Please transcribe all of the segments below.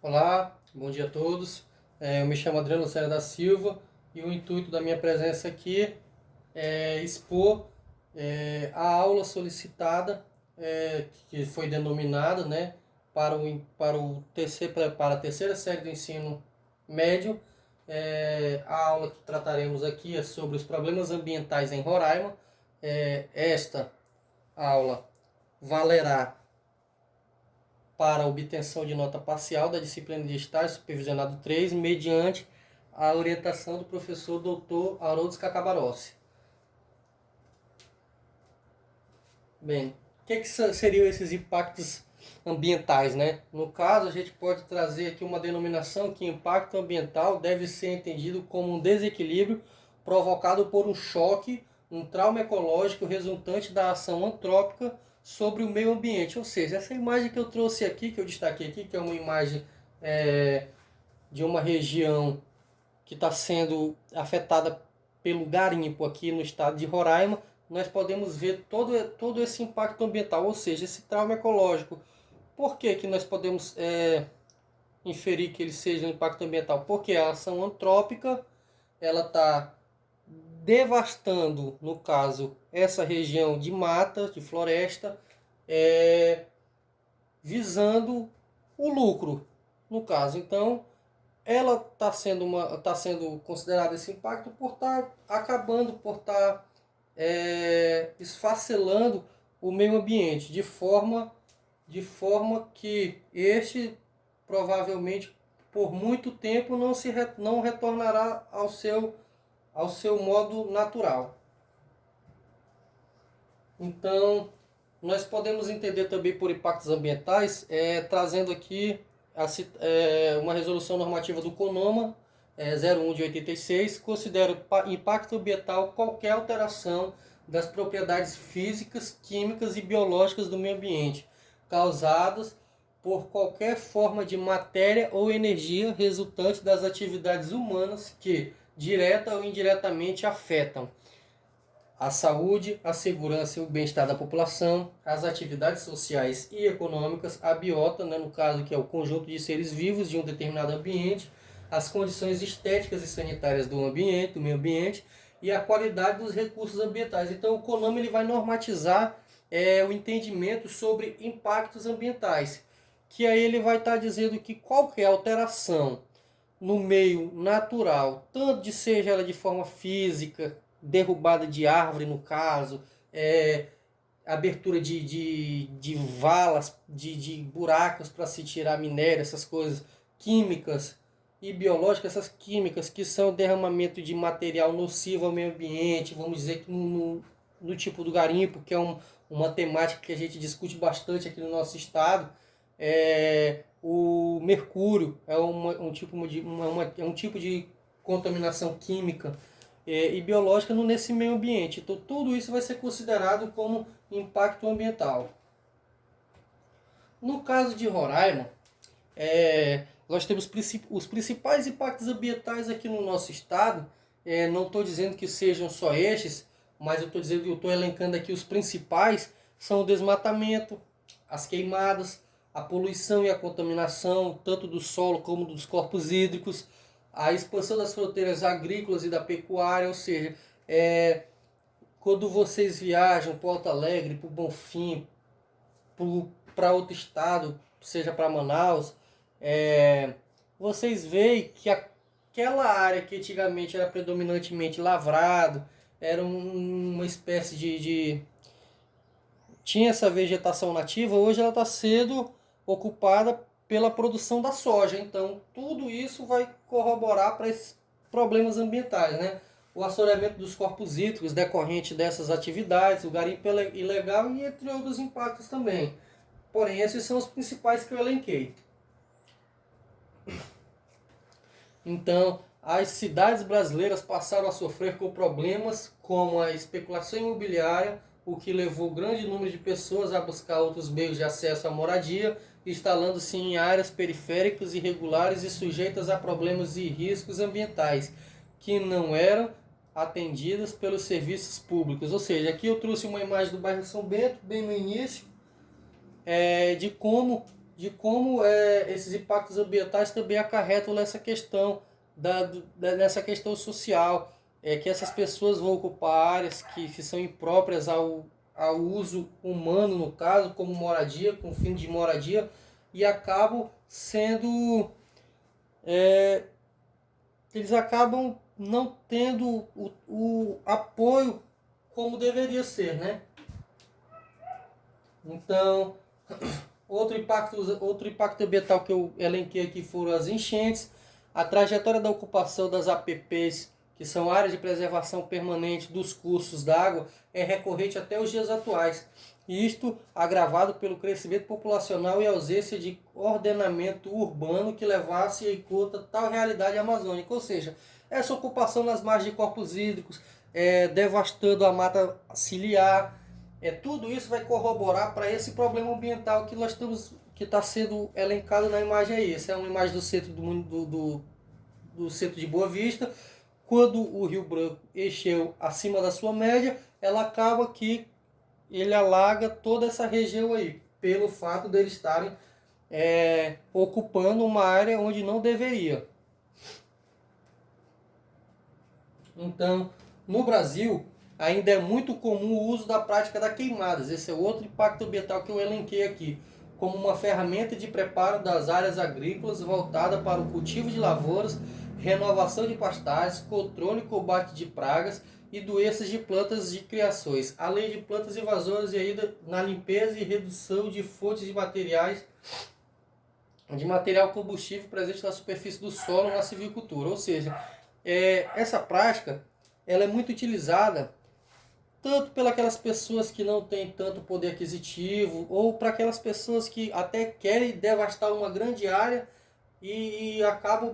Olá, bom dia a todos. Eu me chamo Adriano Lucena da Silva e o intuito da minha presença aqui é expor a aula solicitada, que foi denominada, né, para a terceira série do ensino médio. A aula que trataremos aqui é sobre os problemas ambientais em Roraima. Esta aula valerá para a obtenção de nota parcial da disciplina de estágio supervisionado 3, mediante a orientação do professor Dr. Haroldo Scacabarossi. Bem, o que seriam esses impactos ambientais, né? No caso, a gente pode trazer aqui uma denominação que impacto ambiental deve ser entendido como um desequilíbrio provocado por um choque, um trauma ecológico resultante da ação antrópica sobre o meio ambiente. Ou seja, essa imagem que eu trouxe aqui, que eu destaquei aqui, que é uma imagem de uma região que está sendo afetada pelo garimpo aqui no estado de Roraima, nós podemos ver todo esse impacto ambiental, ou seja, esse trauma ecológico. Por que, que nós podemos inferir que ele seja um impacto ambiental? Porque a ação antrópica ela está devastando, no caso, essa região de mata, de floresta, visando o lucro, no caso. Então, ela está sendo considerada esse impacto por estar acabando, por estar esfacelando o meio ambiente de forma que este provavelmente por muito tempo não retornará ao seu modo natural. Então, nós podemos entender também por impactos ambientais, trazendo aqui uma resolução normativa do CONAMA 01 de 86, considera impacto ambiental qualquer alteração das propriedades físicas, químicas e biológicas do meio ambiente, causadas por qualquer forma de matéria ou energia resultante das atividades humanas que, direta ou indiretamente, afetam a saúde, a segurança e o bem-estar da população, as atividades sociais e econômicas, a biota, né, no caso que é o conjunto de seres vivos de um determinado ambiente, as condições estéticas e sanitárias do ambiente, do meio ambiente e a qualidade dos recursos ambientais. Então o CONAMA ele vai normatizar o entendimento sobre impactos ambientais, que aí ele vai estar dizendo que qualquer alteração no meio natural, tanto de seja ela de forma física, derrubada de árvore no caso, abertura de valas, de buracos para se tirar minério, essas coisas químicas e biológicas, essas químicas que são derramamento de material nocivo ao meio ambiente, vamos dizer que no tipo do garimpo, que é uma temática que a gente discute bastante aqui no nosso estado. O mercúrio é um tipo de contaminação química e biológica nesse meio ambiente. Então tudo isso vai ser considerado como impacto ambiental. No caso de Roraima, nós temos os principais impactos ambientais aqui no nosso estado. Não estou dizendo que sejam só estes, mas eu estou elencando aqui os principais. São o desmatamento, as queimadas, a poluição e a contaminação, tanto do solo como dos corpos hídricos, a expansão das fronteiras agrícolas e da pecuária, ou seja, quando vocês viajam para Porto Alegre, para o Bonfim, para outro estado, seja para Manaus, vocês veem que aquela área que antigamente era predominantemente lavrado, era uma espécie tinha essa vegetação nativa, hoje ela está sendo ocupada pela produção da soja. Então, tudo isso vai corroborar para esses problemas ambientais, né? O assoreamento dos corpos hídricos decorrente dessas atividades, o garimpo ilegal e entre outros impactos também. Porém, esses são os principais que eu elenquei. Então, as cidades brasileiras passaram a sofrer com problemas como a especulação imobiliária, o que levou grande número de pessoas a buscar outros meios de acesso à moradia, instalando-se em áreas periféricas irregulares e sujeitas a problemas e riscos ambientais, que não eram atendidas pelos serviços públicos. Ou seja, aqui eu trouxe uma imagem do bairro São Bento, bem no início, de como de como esses impactos ambientais também acarretam nessa questão, nessa questão social, que essas pessoas vão ocupar áreas que são impróprias ao uso humano, no caso, como moradia, com fim de moradia, e acabam sendo... eles acabam não tendo o apoio como deveria ser, né? Então, outro impacto ambiental que eu elenquei aqui foram as enchentes, a trajetória da ocupação das APPs, que são áreas de preservação permanente dos cursos d'água, é recorrente até os dias atuais. E isto agravado pelo crescimento populacional e ausência de ordenamento urbano que levasse em conta tal realidade amazônica. Ou seja, essa ocupação nas margens de corpos hídricos, devastando a mata ciliar, tudo isso vai corroborar para esse problema ambiental que nós estamos, que está sendo elencado na imagem aí. Essa é uma imagem do centro do centro de Boa Vista. Quando o Rio Branco encheu acima da sua média, ela acaba que ele alaga toda essa região aí, pelo fato de eles estarem ocupando uma área onde não deveria. Então, no Brasil, ainda é muito comum o uso da prática das queimadas. Esse é outro impacto ambiental que eu elenquei aqui, como uma ferramenta de preparo das áreas agrícolas voltada para o cultivo de lavouras, renovação de pastagens, controle e combate de pragas e doenças de plantas de criações, além de plantas invasoras e ainda na limpeza e redução de fontes de material combustível presente na superfície do solo na silvicultura. Ou seja, essa prática ela é muito utilizada tanto pelas pessoas que não têm tanto poder aquisitivo, ou para aquelas pessoas que até querem devastar uma grande área e acabam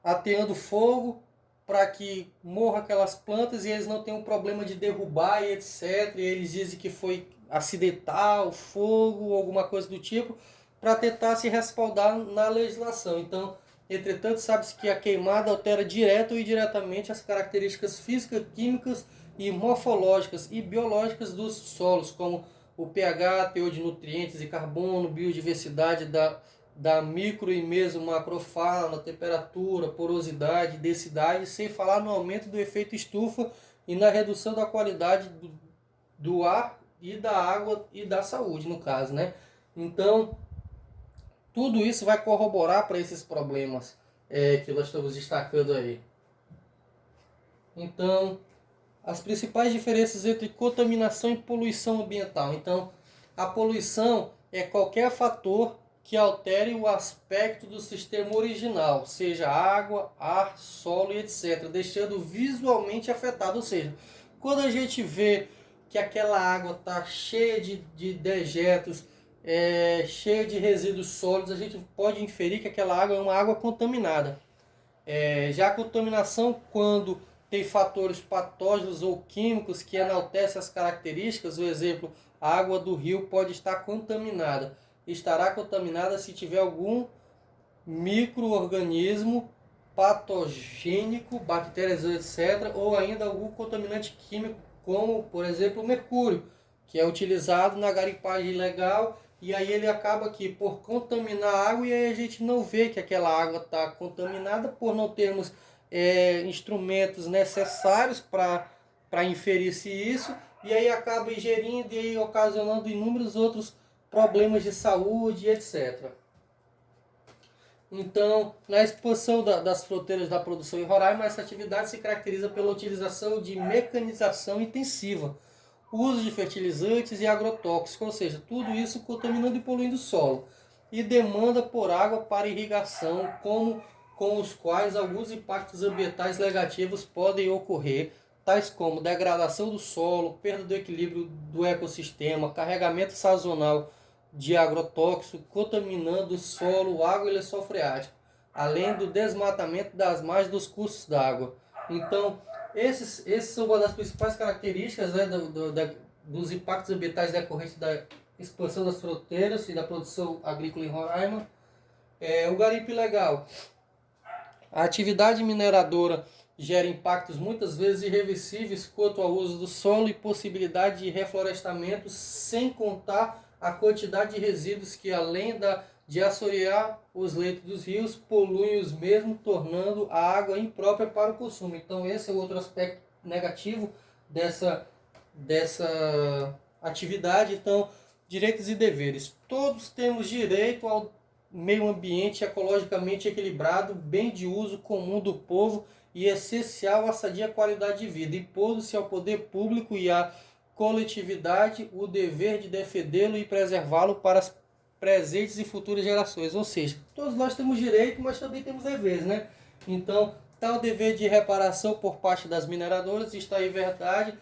ateando fogo para que morra aquelas plantas e eles não tenham problema de derrubar e etc. E eles dizem que foi acidental, fogo, alguma coisa do tipo, para tentar se respaldar na legislação. Então, entretanto, sabe-se que a queimada altera direto ou indiretamente as características físicas, químicas e morfológicas e biológicas dos solos, como o pH, teor de nutrientes e carbono, biodiversidade da micro e meso macrofauna, temperatura, porosidade, densidade, sem falar no aumento do efeito estufa e na redução da qualidade do ar e da água e da saúde, no caso, né? Então, tudo isso vai corroborar para esses problemas que nós estamos destacando aí. Então, as principais diferenças entre contaminação e poluição ambiental. Então, a poluição é qualquer fator que altere o aspecto do sistema original, seja água, ar, solo e etc., deixando visualmente afetado. Ou seja, quando a gente vê que aquela água está cheia de dejetos, cheia de resíduos sólidos, a gente pode inferir que aquela água é uma água contaminada. Já a contaminação, quando tem fatores patógenos ou químicos que enaltecem as características, o exemplo, a água do rio pode estar contaminada. Estará contaminada se tiver algum micro-organismo patogênico, bactérias, etc., ou ainda algum contaminante químico, como, por exemplo, o mercúrio, que é utilizado na garimpagem ilegal, e aí ele acaba que por contaminar a água, e aí a gente não vê que aquela água está contaminada por não termos instrumentos necessários para inferir-se isso, e aí acaba ingerindo e aí ocasionando inúmeros outros problemas de saúde, etc. Então, na expansão das fronteiras da produção em Roraima, essa atividade se caracteriza pela utilização de mecanização intensiva, o uso de fertilizantes e agrotóxicos, ou seja, tudo isso contaminando e poluindo o solo, e demanda por água para irrigação, com os quais alguns impactos ambientais negativos podem ocorrer, tais como degradação do solo, perda do equilíbrio do ecossistema, carregamento sazonal de agrotóxico, contaminando o solo, água e lençol freático, além do desmatamento das margens dos cursos d'água. Então, esses são uma das principais características, né, dos impactos ambientais decorrentes da expansão das fronteiras e da produção agrícola em Roraima. O garimpo ilegal. A atividade mineradora gera impactos muitas vezes irreversíveis quanto ao uso do solo e possibilidade de reflorestamento, sem contar a quantidade de resíduos que, além de assorear os leitos dos rios, poluem os mesmos, tornando a água imprópria para o consumo. Então esse é outro aspecto negativo dessa atividade. Então, direitos e deveres. Todos temos direito ao meio ambiente ecologicamente equilibrado, bem de uso comum do povo e essencial à sadia qualidade de vida, impondo-se ao poder público e à coletividade o dever de defendê-lo e preservá-lo para as presentes e futuras gerações. Ou seja, todos nós temos direito, mas também temos deveres, né? Então, tal dever de reparação por parte das mineradoras está em verdade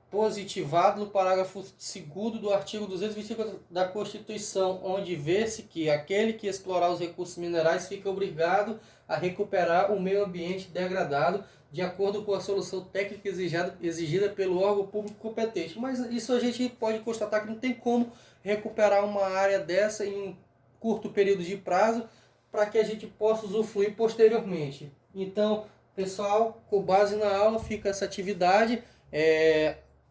positivado no parágrafo 2º do artigo 225 da Constituição, onde vê-se que aquele que explorar os recursos minerais fica obrigado a recuperar o meio ambiente degradado de acordo com a solução técnica exigida pelo órgão público competente. Mas isso a gente pode constatar que não tem como recuperar uma área dessa em um curto período de prazo para que a gente possa usufruir posteriormente. Então, pessoal, com base na aula fica essa atividade.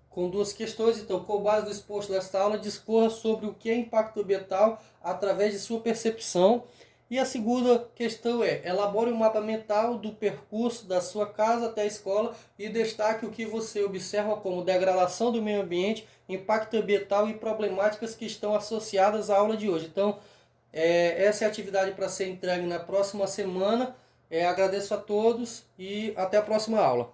Com duas questões. Então, com base no exposto desta aula, discorra sobre o que é impacto ambiental através de sua percepção. E a segunda questão é: elabore um mapa mental do percurso da sua casa até a escola e destaque o que você observa como degradação do meio ambiente, impacto ambiental e problemáticas que estão associadas à aula de hoje. Então, essa é a atividade para ser entregue na próxima semana. Agradeço a todos e até a próxima aula.